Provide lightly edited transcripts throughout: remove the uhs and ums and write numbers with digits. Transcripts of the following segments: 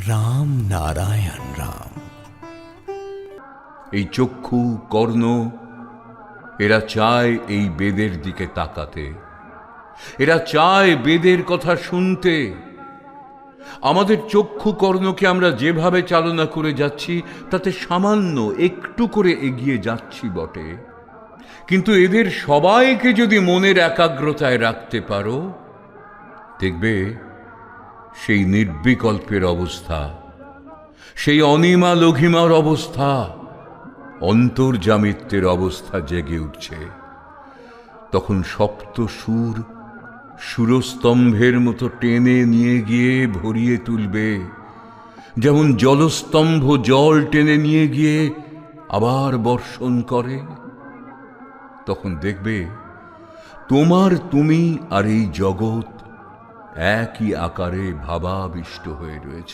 রাম নারায়ণ রাম। এই চক্ষু কর্ণ এরা চায় এই বেদের দিকে তাকাতে, এরা চায় বেদের কথা শুনতে। আমাদের চক্ষু কর্ণকে আমরা যেভাবে চালনা করে যাচ্ছি তাতে সামান্য একটু করে এগিয়ে যাচ্ছি বটে, কিন্তু এদের সবাইকে যদি মনের একাগ্রতায় রাখতে পারো, দেখবে সেই নির্বিকল্পের অবস্থা, সেই অনিমা লঘিমার অবস্থা, অন্তর্যামিত্বের অবস্থা জেগে উঠছে। তখন সপ্ত সুর সুরস্তম্ভের মতো টেনে নিয়ে গিয়ে ভরিয়ে তুলবে, যেমন জলস্তম্ভ জল টেনে নিয়ে গিয়ে আবার বর্ষণ করে। তখন দেখবে তোমার তুমি আর এই জগৎ একই আকারে ভাবাবিষ্ট হয়ে রয়েছ।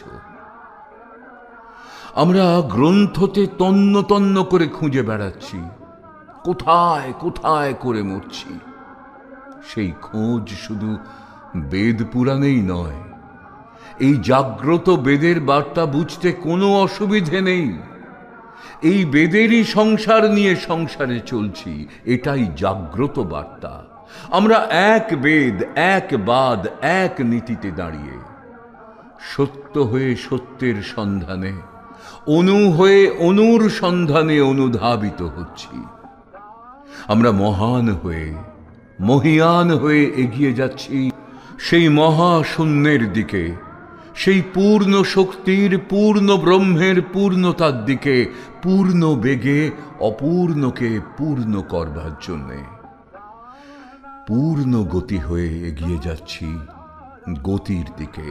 আমরা গ্রন্থতে তন্ন তন্ন করে খুঁজে বেড়াচ্ছি, কোথায় কোথায় করে মরছি। সেই খোঁজ শুধু বেদ পুরাণেই নয়, এই জাগ্রত বেদের বার্তা বুঝতে কোনো অসুবিধে নেই। এই বেদেরই সংসার নিয়ে সংসারে চলছি, এটাই জাগ্রত বার্তা। আমরা এক বেদ, এক বাদ, এক নীতিতে দাঁড়িয়ে সত্য হয়ে সত্যের সন্ধানে, অনু হয়ে অনুর সন্ধানে অনুধাবিত হচ্ছি। আমরা মহান হয়ে মহিয়ান হয়ে এগিয়ে যাচ্ছি সেই মহাশূন্যের দিকে, সেই পূর্ণ শক্তির, পূর্ণ ব্রহ্মের পূর্ণতার দিকে, পূর্ণ বেগে অপূর্ণকে পূর্ণ করবার জন্যে। পূর্ণ গতি হয়ে এগিয়ে যাচ্ছি গতির দিকে।